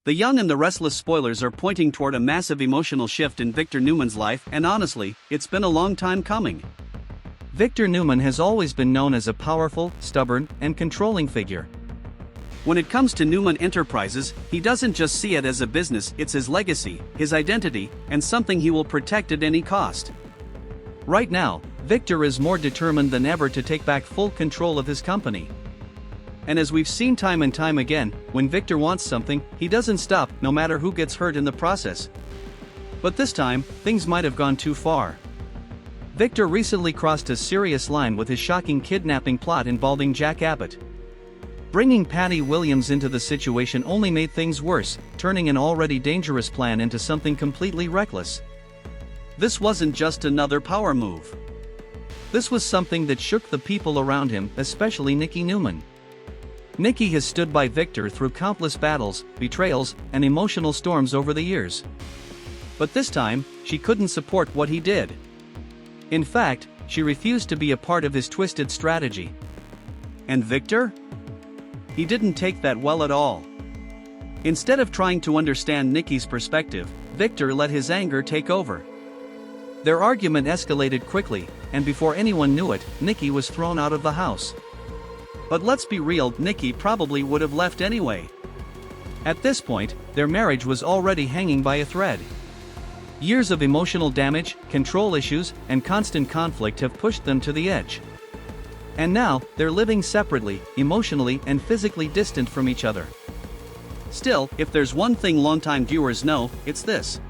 The Young and the Restless spoilers are pointing toward a massive emotional shift in Victor Newman's life, and honestly, it's been a long time coming. Victor Newman has always been known as a powerful, stubborn, and controlling figure. When it comes to Newman Enterprises, he doesn't just see it as a business, it's his legacy, his identity, and something he will protect at any cost. Right now, Victor is more determined than ever to take back full control of his company. And as we've seen time and time again, when Victor wants something, he doesn't stop, no matter who gets hurt in the process. But this time, things might have gone too far. Victor recently crossed a serious line with his shocking kidnapping plot involving Jack Abbott. Bringing Patty Williams into the situation only made things worse, turning an already dangerous plan into something completely reckless. This wasn't just another power move. This was something that shook the people around him, especially Nikki Newman. Nikki has stood by Victor through countless battles, betrayals, and emotional storms over the years. But this time, she couldn't support what he did. In fact, she refused to be a part of his twisted strategy. And Victor? He didn't take that well at all. Instead of trying to understand Nikki's perspective, Victor let his anger take over. Their argument escalated quickly, and before anyone knew it, Nikki was thrown out of the house. But let's be real, Nikki probably would have left anyway. At this point, their marriage was already hanging by a thread. Years of emotional damage, control issues, and constant conflict have pushed them to the edge. And now, they're living separately, emotionally and physically distant from each other. Still, if there's one thing longtime viewers know, it's this.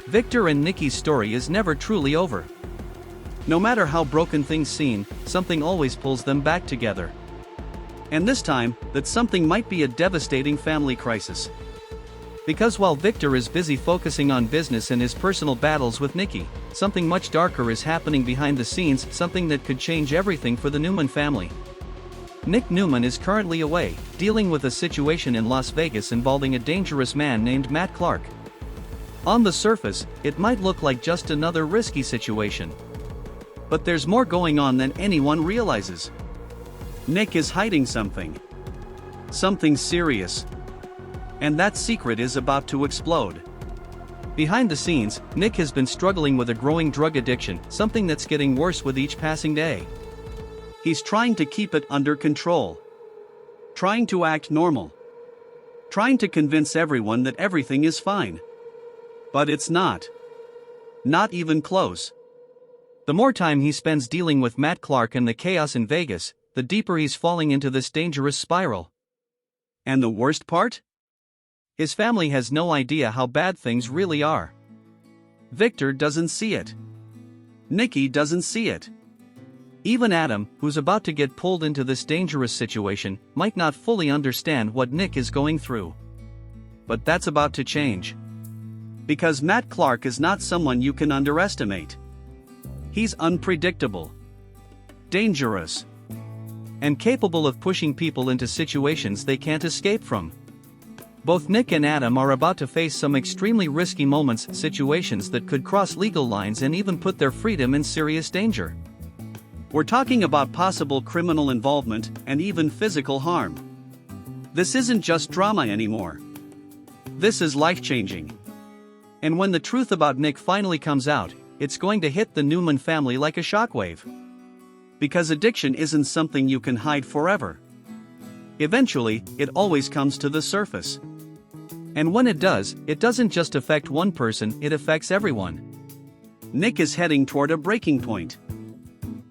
Victor and Nikki's story is never truly over. No matter how broken things seem, something always pulls them back together. And this time, that something might be a devastating family crisis. Because while Victor is busy focusing on business and his personal battles with Nikki, something much darker is happening behind the scenes, something that could change everything for the Newman family. Nick Newman is currently away, dealing with a situation in Las Vegas involving a dangerous man named Matt Clark. On the surface, it might look like just another risky situation. But there's more going on than anyone realizes. Nick is hiding something. Something serious. And that secret is about to explode. Behind the scenes, Nick has been struggling with a growing drug addiction, something that's getting worse with each passing day. He's trying to keep it under control. Trying to act normal. Trying to convince everyone that everything is fine. But it's not. Not even close. The more time he spends dealing with Matt Clark and the chaos in Vegas, the deeper he's falling into this dangerous spiral. And the worst part? His family has no idea how bad things really are. Victor doesn't see it. Nikki doesn't see it. Even Adam, who's about to get pulled into this dangerous situation, might not fully understand what Nick is going through. But that's about to change. Because Matt Clark is not someone you can underestimate. He's unpredictable. Dangerous. And capable of pushing people into situations they can't escape from. Both Nick and Adam are about to face some extremely risky moments, situations that could cross legal lines and even put their freedom in serious danger. We're talking about possible criminal involvement and even physical harm. This isn't just drama anymore. This is life-changing. And when the truth about Nick finally comes out, it's going to hit the Newman family like a shockwave. Because addiction isn't something you can hide forever. Eventually, it always comes to the surface. And when it does, it doesn't just affect one person, it affects everyone. Nick is heading toward a breaking point.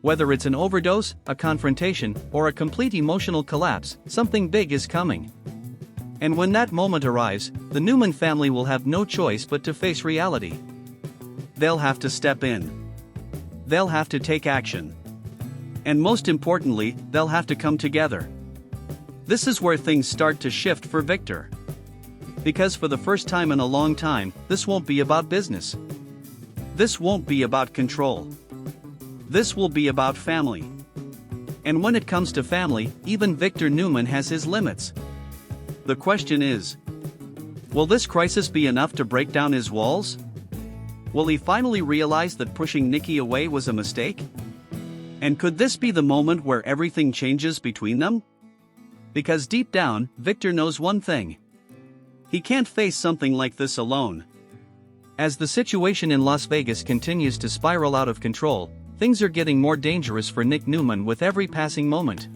Whether it's an overdose, a confrontation, or a complete emotional collapse, something big is coming. And when that moment arrives, the Newman family will have no choice but to face reality. They'll have to step in. They'll have to take action. And most importantly, they'll have to come together. This is where things start to shift for Victor. Because for the first time in a long time, this won't be about business. This won't be about control. This will be about family. And when it comes to family, even Victor Newman has his limits. The question is, will this crisis be enough to break down his walls? Will he finally realize that pushing Nikki away was a mistake? And could this be the moment where everything changes between them? Because deep down, Victor knows one thing. He can't face something like this alone. As the situation in Las Vegas continues to spiral out of control, things are getting more dangerous for Nick Newman with every passing moment.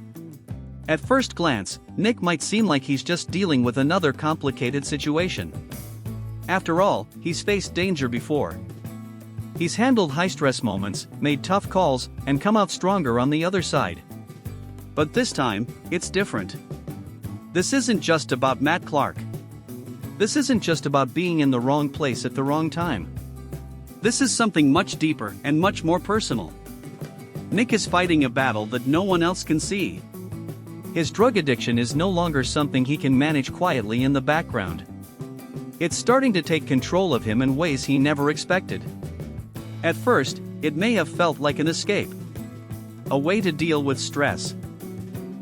At first glance, Nick might seem like he's just dealing with another complicated situation. After all, he's faced danger before. He's handled high-stress moments, made tough calls, and come out stronger on the other side. But this time, it's different. This isn't just about Matt Clark. This isn't just about being in the wrong place at the wrong time. This is something much deeper and much more personal. Nick is fighting a battle that no one else can see. His drug addiction is no longer something he can manage quietly in the background. It's starting to take control of him in ways he never expected. At first, it may have felt like an escape. A way to deal with stress.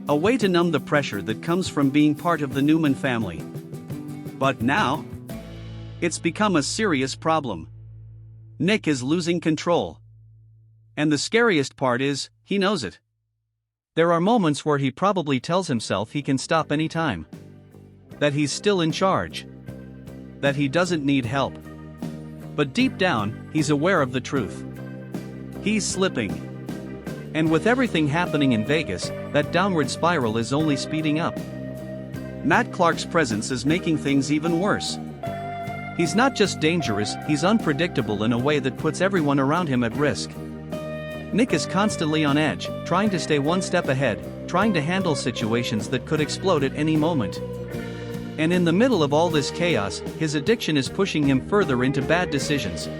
A way to numb the pressure that comes from being part of the Newman family. But now, it's become a serious problem. Nick is losing control. And the scariest part is, he knows it. There are moments where he probably tells himself he can stop anytime. That he's still in charge. That he doesn't need help. But deep down, he's aware of the truth. He's slipping. And with everything happening in Vegas, that downward spiral is only speeding up. Matt Clark's presence is making things even worse. He's not just dangerous, he's unpredictable in a way that puts everyone around him at risk. Nick is constantly on edge, trying to stay one step ahead, trying to handle situations that could explode at any moment. And in the middle of all this chaos, his addiction is pushing him further into bad decisions.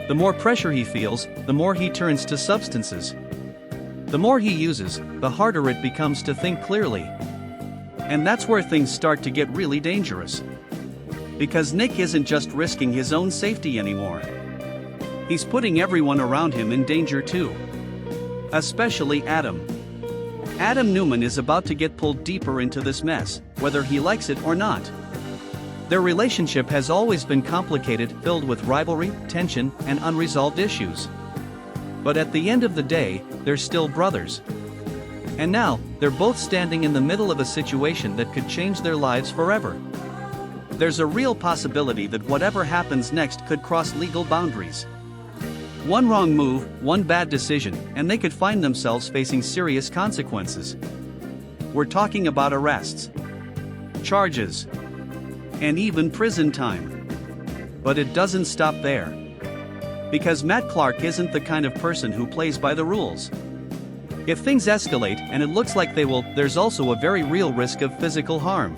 The more pressure he feels, the more he turns to substances. The more he uses, the harder it becomes to think clearly. And that's where things start to get really dangerous. Because Nick isn't just risking his own safety anymore. He's putting everyone around him in danger too. Especially Adam. Adam Newman is about to get pulled deeper into this mess, whether he likes it or not. Their relationship has always been complicated, filled with rivalry, tension, and unresolved issues. But at the end of the day, they're still brothers. And now, they're both standing in the middle of a situation that could change their lives forever. There's a real possibility that whatever happens next could cross legal boundaries. One wrong move, one bad decision, and they could find themselves facing serious consequences. We're talking about arrests, charges, and even prison time. But it doesn't stop there. Because Matt Clark isn't the kind of person who plays by the rules. If things escalate, and it looks like they will, there's also a very real risk of physical harm.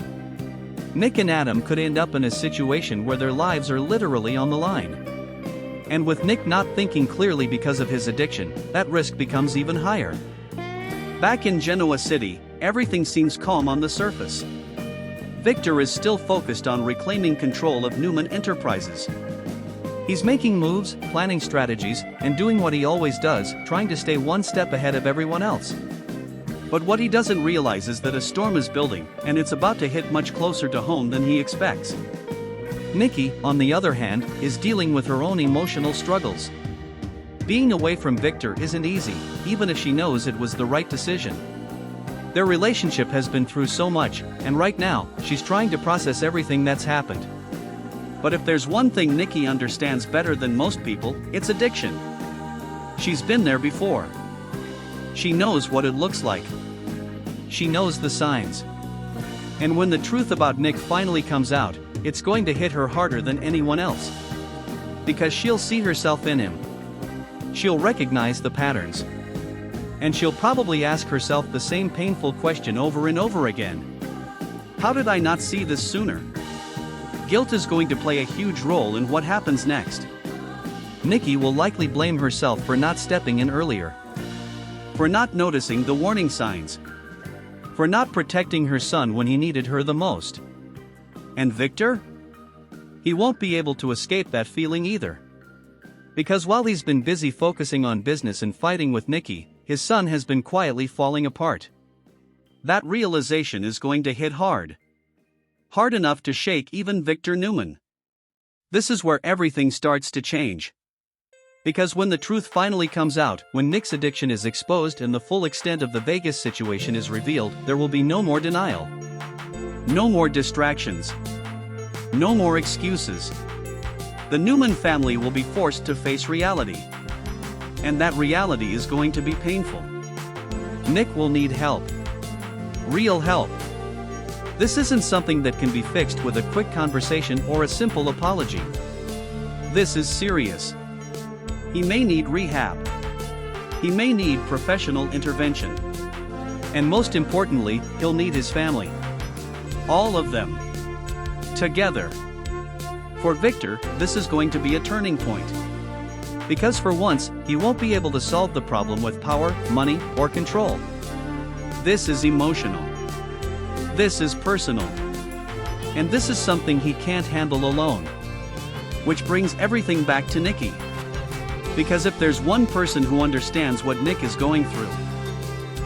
Nick and Adam could end up in a situation where their lives are literally on the line. And with Nick not thinking clearly because of his addiction, that risk becomes even higher. Back in Genoa City, everything seems calm on the surface. Victor is still focused on reclaiming control of Newman Enterprises. He's making moves, planning strategies, and doing what he always does, trying to stay one step ahead of everyone else. But what he doesn't realize is that a storm is building, and it's about to hit much closer to home than he expects. Nikki, on the other hand, is dealing with her own emotional struggles. Being away from Victor isn't easy, even if she knows it was the right decision. Their relationship has been through so much, and right now, she's trying to process everything that's happened. But if there's one thing Nikki understands better than most people, it's addiction. She's been there before. She knows what it looks like. She knows the signs. And when the truth about Nick finally comes out, it's going to hit her harder than anyone else. Because she'll see herself in him. She'll recognize the patterns. And she'll probably ask herself the same painful question over and over again. How did I not see this sooner? Guilt is going to play a huge role in what happens next. Nikki will likely blame herself for not stepping in earlier. For not noticing the warning signs. For not protecting her son when he needed her the most. And Victor? He won't be able to escape that feeling either. Because while he's been busy focusing on business and fighting with Nikki, his son has been quietly falling apart. That realization is going to hit hard. Hard enough to shake even Victor Newman. This is where everything starts to change. Because when the truth finally comes out, when Nick's addiction is exposed and the full extent of the Vegas situation is revealed, there will be no more denial. No more distractions. No more excuses. The Newman family will be forced to face reality. And that reality is going to be painful. Nick will need help. Real help. This isn't something that can be fixed with a quick conversation or a simple apology. This is serious. He may need rehab. He may need professional intervention. And most importantly, he'll need his family. All of them. Together. For Victor, this is going to be a turning point. Because for once, he won't be able to solve the problem with power, money, or control. This is emotional. This is personal. And this is something he can't handle alone. Which brings everything back to Nikki. Because if there's one person who understands what Nick is going through,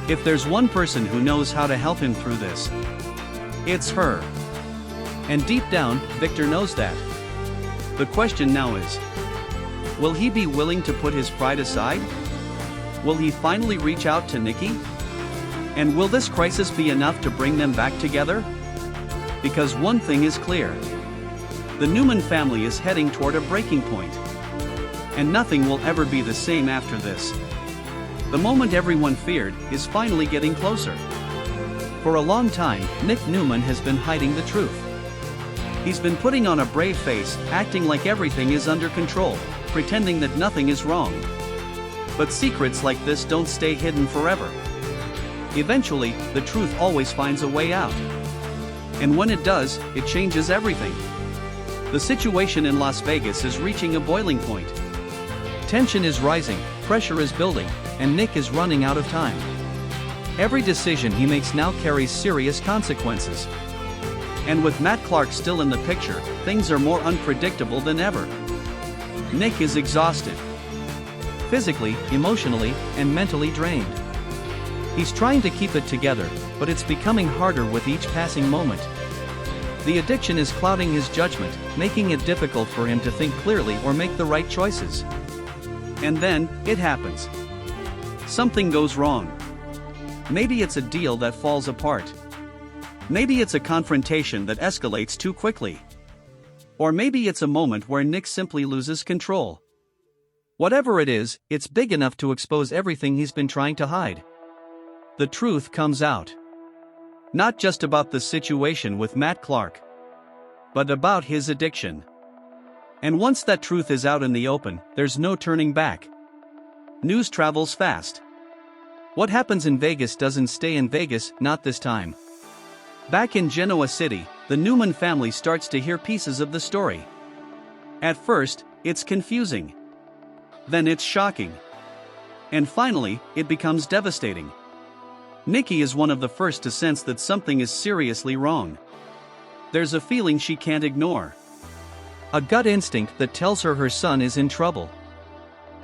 if there's one person who knows how to help him through this, it's her. And deep down, Victor knows that. The question now is, will he be willing to put his pride aside? Will he finally reach out to Nikki? And will this crisis be enough to bring them back together? Because one thing is clear. The Newman family is heading toward a breaking point. And nothing will ever be the same after this. The moment everyone feared is finally getting closer. For a long time, Nick Newman has been hiding the truth. He's been putting on a brave face, acting like everything is under control, pretending that nothing is wrong. But secrets like this don't stay hidden forever. Eventually, the truth always finds a way out. And when it does, it changes everything. The situation in Las Vegas is reaching a boiling point. Tension is rising, pressure is building, and Nick is running out of time. Every decision he makes now carries serious consequences. And with Matt Clark still in the picture, things are more unpredictable than ever. Nick is exhausted. Physically, emotionally, and mentally drained. He's trying to keep it together, but it's becoming harder with each passing moment. The addiction is clouding his judgment, making it difficult for him to think clearly or make the right choices. And then, it happens. Something goes wrong. Maybe it's a deal that falls apart. Maybe it's a confrontation that escalates too quickly. Or maybe it's a moment where Nick simply loses control. Whatever it is, it's big enough to expose everything he's been trying to hide. The truth comes out. Not just about the situation with Matt Clark, but about his addiction. And once that truth is out in the open, there's no turning back. News travels fast. What happens in Vegas doesn't stay in Vegas, not this time. Back in Genoa City, the Newman family starts to hear pieces of the story. At first, it's confusing. Then it's shocking. And finally, it becomes devastating. Nikki is one of the first to sense that something is seriously wrong. There's a feeling she can't ignore. A gut instinct that tells her her son is in trouble.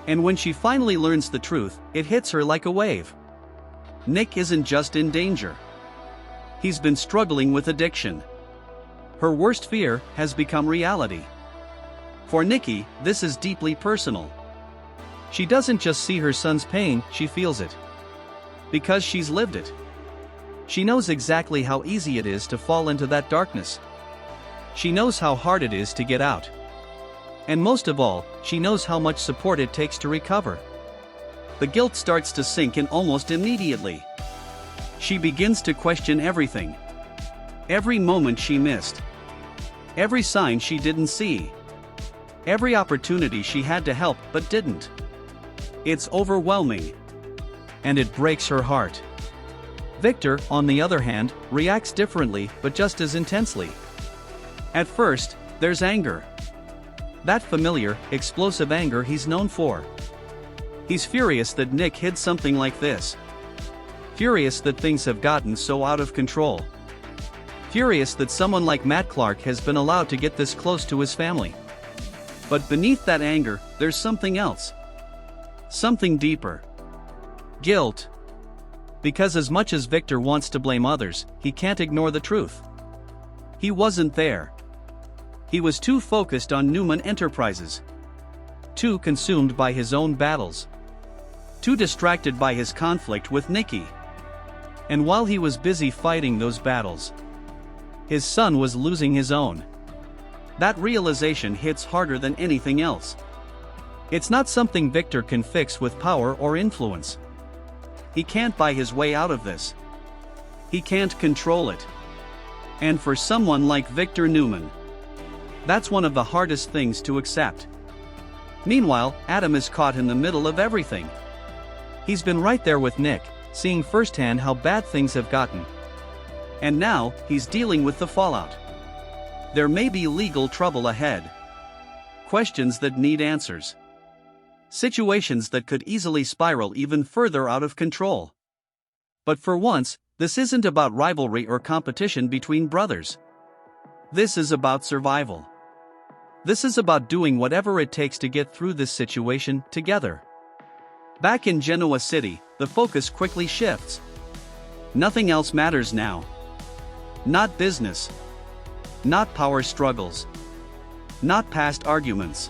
And when she finally learns the truth, it hits her like a wave. Nick isn't just in danger. He's been struggling with addiction. Her worst fear has become reality. For Nikki, this is deeply personal. She doesn't just see her son's pain, she feels it. Because she's lived it. She knows exactly how easy it is to fall into that darkness. She knows how hard it is to get out. And most of all, she knows how much support it takes to recover. The guilt starts to sink in almost immediately. She begins to question everything. Every moment she missed. Every sign she didn't see. Every opportunity she had to help but didn't. It's overwhelming. And it breaks her heart. Victor, on the other hand, reacts differently but just as intensely. At first, there's anger. That familiar, explosive anger he's known for. He's furious that Nick hid something like this. Furious that things have gotten so out of control. Furious that someone like Matt Clark has been allowed to get this close to his family. But beneath that anger, there's something else. Something deeper. Guilt. Because as much as Victor wants to blame others, he can't ignore the truth. He wasn't there. He was too focused on Newman Enterprises. Too consumed by his own battles. Too distracted by his conflict with Nikki. And while he was busy fighting those battles, his son was losing his own. That realization hits harder than anything else. It's not something Victor can fix with power or influence. He can't buy his way out of this. He can't control it. And for someone like Victor Newman, that's one of the hardest things to accept. Meanwhile, Adam is caught in the middle of everything. He's been right there with Nick, seeing firsthand how bad things have gotten. And now, he's dealing with the fallout. There may be legal trouble ahead. Questions that need answers. Situations that could easily spiral even further out of control. But for once, this isn't about rivalry or competition between brothers. This is about survival. This is about doing whatever it takes to get through this situation together. Back in Genoa City, the focus quickly shifts. Nothing else matters now. Not business. Not power struggles. Not past arguments.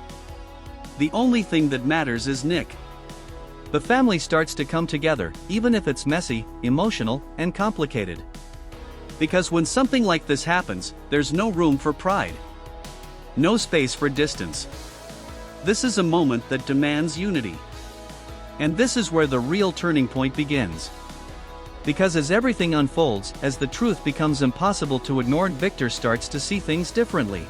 The only thing that matters is Nick. The family starts to come together, even if it's messy, emotional, and complicated. Because when something like this happens, there's no room for pride. No space for distance. This is a moment that demands unity. And this is where the real turning point begins. Because as everything unfolds, as the truth becomes impossible to ignore, Victor starts to see things differently.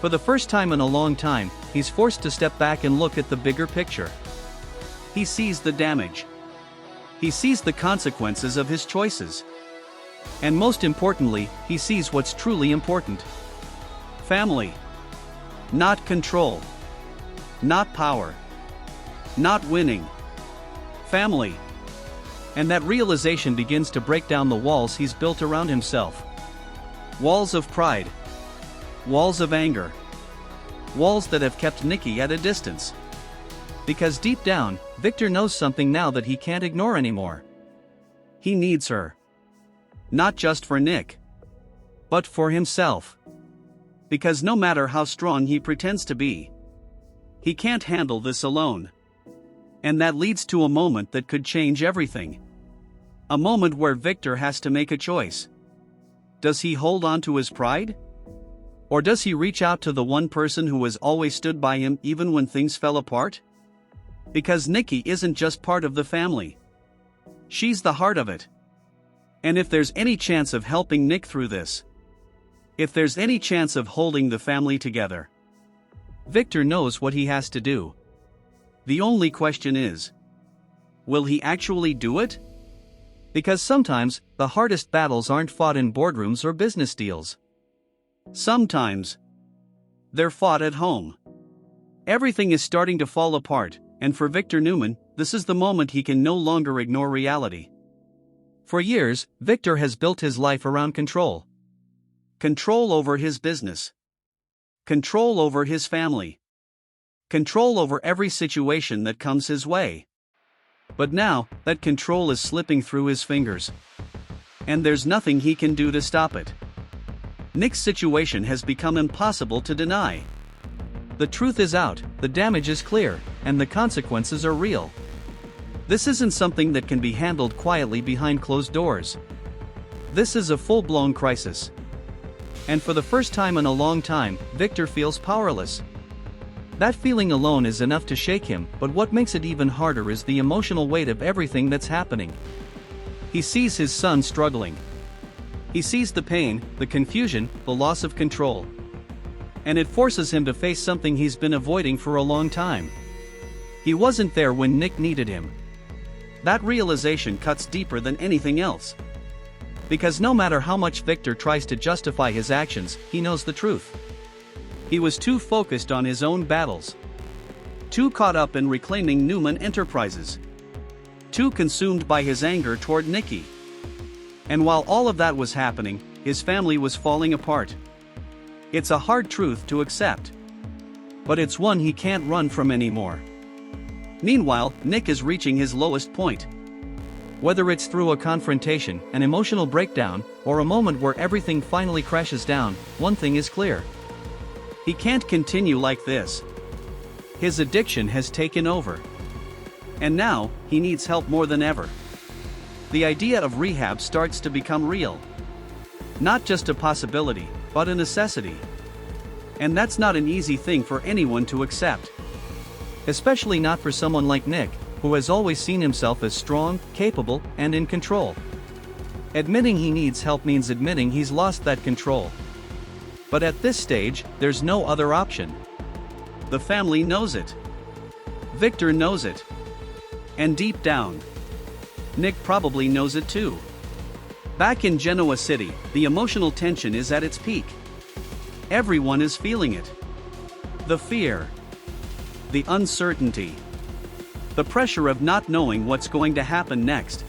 For the first time in a long time, he's forced to step back and look at the bigger picture. He sees the damage. He sees the consequences of his choices. And most importantly, he sees what's truly important. Family. Not control. Not power. Not winning. Family. And that realization begins to break down the walls he's built around himself. Walls of pride. Walls of anger. Walls that have kept Nikki at a distance. Because deep down, Victor knows something now that he can't ignore anymore. He needs her. Not just for Nick, but for himself. Because no matter how strong he pretends to be, he can't handle this alone. And that leads to a moment that could change everything. A moment where Victor has to make a choice. Does he hold on to his pride? Or does he reach out to the one person who has always stood by him even when things fell apart? Because Nikki isn't just part of the family. She's the heart of it. And if there's any chance of helping Nick through this, if there's any chance of holding the family together, Victor knows what he has to do. The only question is, will he actually do it? Because sometimes, the hardest battles aren't fought in boardrooms or business deals. Sometimes, they're fought at home. Everything is starting to fall apart, and for Victor Newman, this is the moment he can no longer ignore reality. For years, Victor has built his life around control. Control over his business. Control over his family. Control over every situation that comes his way. But now, that control is slipping through his fingers. And there's nothing he can do to stop it. Nick's situation has become impossible to deny. The truth is out, the damage is clear, and the consequences are real. This isn't something that can be handled quietly behind closed doors. This is a full-blown crisis. And for the first time in a long time, Victor feels powerless. That feeling alone is enough to shake him, but what makes it even harder is the emotional weight of everything that's happening. He sees his son struggling. He sees the pain, the confusion, the loss of control. And it forces him to face something he's been avoiding for a long time. He wasn't there when Nick needed him. That realization cuts deeper than anything else. Because no matter how much Victor tries to justify his actions, he knows the truth. He was too focused on his own battles. Too caught up in reclaiming Newman Enterprises. Too consumed by his anger toward Nikki. And while all of that was happening, his family was falling apart. It's a hard truth to accept. But it's one he can't run from anymore. Meanwhile, Nick is reaching his lowest point. Whether it's through a confrontation, an emotional breakdown, or a moment where everything finally crashes down, one thing is clear. He can't continue like this. His addiction has taken over. And now, he needs help more than ever. The idea of rehab starts to become real. Not just a possibility, but a necessity. And that's not an easy thing for anyone to accept. Especially not for someone like Nick, who has always seen himself as strong, capable, and in control. Admitting he needs help means admitting he's lost that control. But at this stage, there's no other option. The family knows it. Victor knows it. And deep down, Nick probably knows it too. Back in Genoa City, the emotional tension is at its peak. Everyone is feeling it. The fear. The uncertainty. The pressure of not knowing what's going to happen next.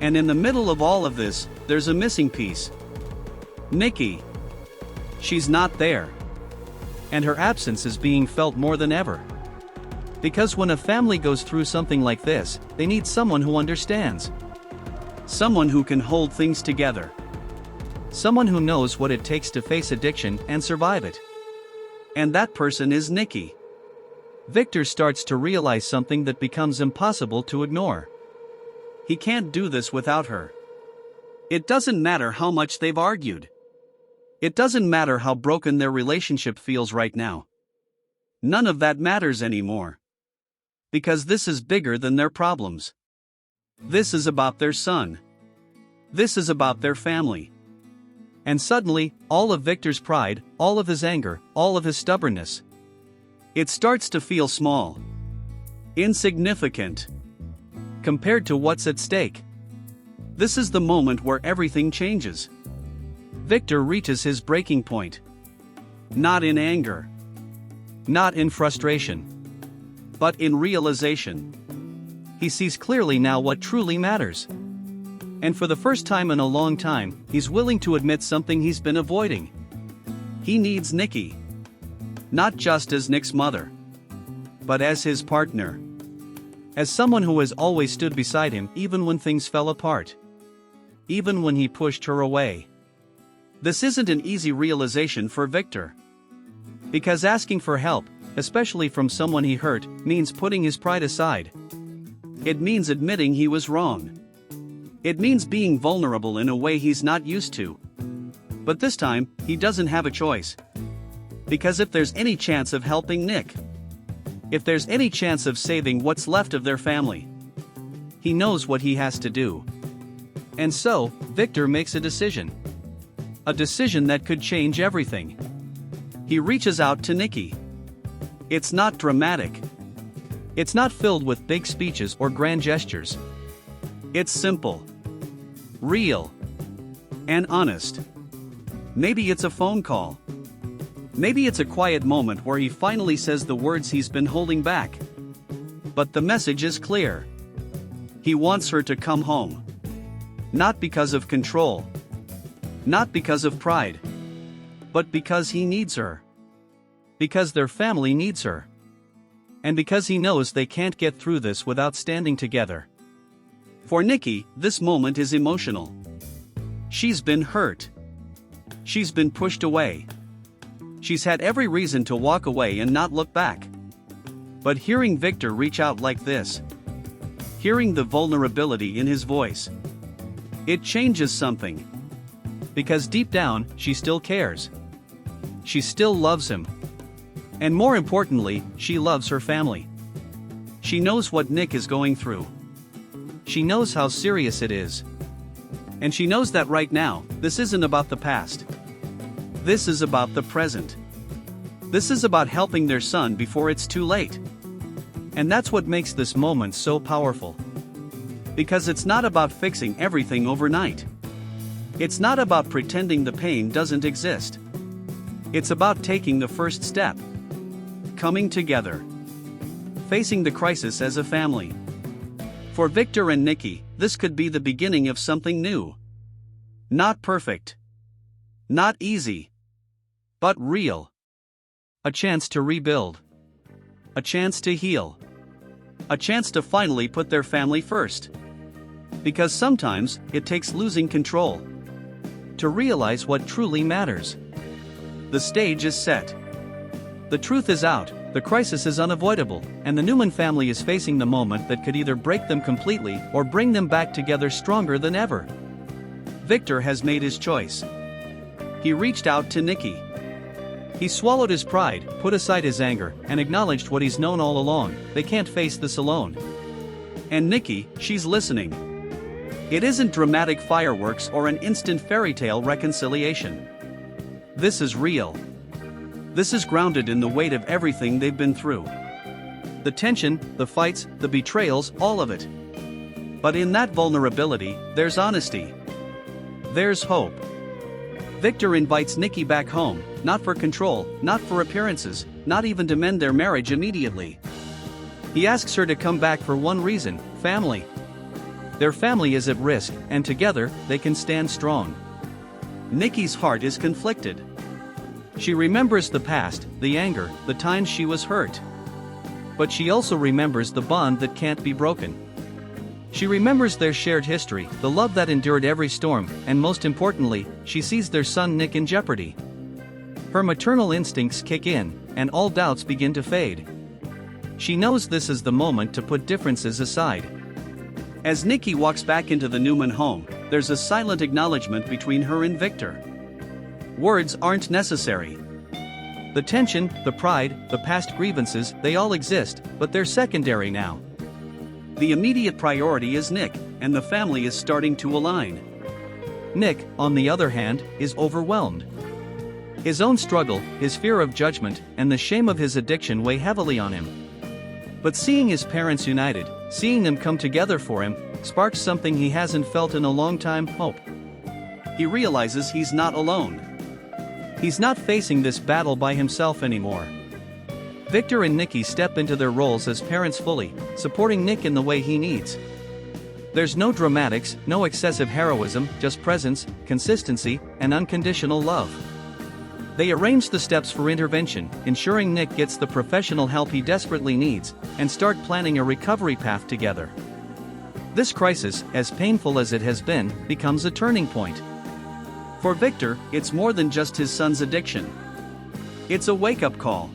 And in the middle of all of this, there's a missing piece. Nikki. She's not there. And her absence is being felt more than ever. Because when a family goes through something like this, they need someone who understands. Someone who can hold things together. Someone who knows what it takes to face addiction and survive it. And that person is Nikki. Victor starts to realize something that becomes impossible to ignore. He can't do this without her. It doesn't matter how much they've argued. It doesn't matter how broken their relationship feels right now. None of that matters anymore. Because this is bigger than their problems. This is about their son. This is about their family. And suddenly, all of Victor's pride, all of his anger, all of his stubbornness, it starts to feel small. Insignificant. Compared to what's at stake. This is the moment where everything changes. Victor reaches his breaking point. Not in anger. Not in frustration. But in realization. He sees clearly now what truly matters. And for the first time in a long time, he's willing to admit something he's been avoiding. He needs Nikki. Not just as Nick's mother. But as his partner. As someone who has always stood beside him even when things fell apart. Even when he pushed her away. This isn't an easy realization for Victor. Because asking for help, especially from someone he hurt, means putting his pride aside. It means admitting he was wrong. It means being vulnerable in a way he's not used to. But this time, he doesn't have a choice. Because if there's any chance of helping Nick, if there's any chance of saving what's left of their family, he knows what he has to do. And so, Victor makes a decision. A decision that could change everything. He reaches out to Nikki. It's not dramatic. It's not filled with big speeches or grand gestures. It's simple. Real. And honest. Maybe it's a phone call. Maybe it's a quiet moment where he finally says the words he's been holding back. But the message is clear. He wants her to come home. Not because of control. Not because of pride. But because he needs her. Because their family needs her. And because he knows they can't get through this without standing together. For Nikki, this moment is emotional. She's been hurt. She's been pushed away. She's had every reason to walk away and not look back. But hearing Victor reach out like this, hearing the vulnerability in his voice, it changes something. Because deep down, she still cares. She still loves him. And more importantly, she loves her family. She knows what Nick is going through. She knows how serious it is. And she knows that right now, this isn't about the past. This is about the present. This is about helping their son before it's too late. And that's what makes this moment so powerful. Because it's not about fixing everything overnight. It's not about pretending the pain doesn't exist. It's about taking the first step. Coming together. Facing the crisis as a family. For Victor and Nikki, this could be the beginning of something new. Not perfect. Not easy. But real. A chance to rebuild. A chance to heal. A chance to finally put their family first. Because sometimes, it takes losing control to realize what truly matters. The stage is set. The truth is out, the crisis is unavoidable, and the Newman family is facing the moment that could either break them completely or bring them back together stronger than ever. Victor has made his choice. He reached out to Nikki. He swallowed his pride, put aside his anger, and acknowledged what he's known all along: they can't face this alone. And Nikki, she's listening. It isn't dramatic fireworks or an instant fairy tale reconciliation. This is real. This is grounded in the weight of everything they've been through. The tension, the fights, the betrayals, all of it. But in that vulnerability, there's honesty. There's hope. Victor invites Nikki back home, not for control, not for appearances, not even to mend their marriage immediately. He asks her to come back for one reason: family. Their family is at risk, and together, they can stand strong. Nikki's heart is conflicted. She remembers the past, the anger, the times she was hurt. But she also remembers the bond that can't be broken. She remembers their shared history, the love that endured every storm, and most importantly, she sees their son Nick in jeopardy. Her maternal instincts kick in, and all doubts begin to fade. She knows this is the moment to put differences aside. As Nikki walks back into the Newman home, there's a silent acknowledgement between her and Victor. Words aren't necessary. The tension, the pride, the past grievances, they all exist, but they're secondary now. The immediate priority is Nick, and the family is starting to align. Nick, on the other hand, is overwhelmed. His own struggle, his fear of judgment, and the shame of his addiction weigh heavily on him. But seeing his parents united, seeing them come together for him, sparks something he hasn't felt in a long time: hope. He realizes he's not alone. He's not facing this battle by himself anymore. Victor and Nikki step into their roles as parents fully, supporting Nick in the way he needs. There's no dramatics, no excessive heroism, just presence, consistency, and unconditional love. They arrange the steps for intervention, ensuring Nick gets the professional help he desperately needs, and start planning a recovery path together. This crisis, as painful as it has been, becomes a turning point. For Victor, it's more than just his son's addiction. It's a wake-up call.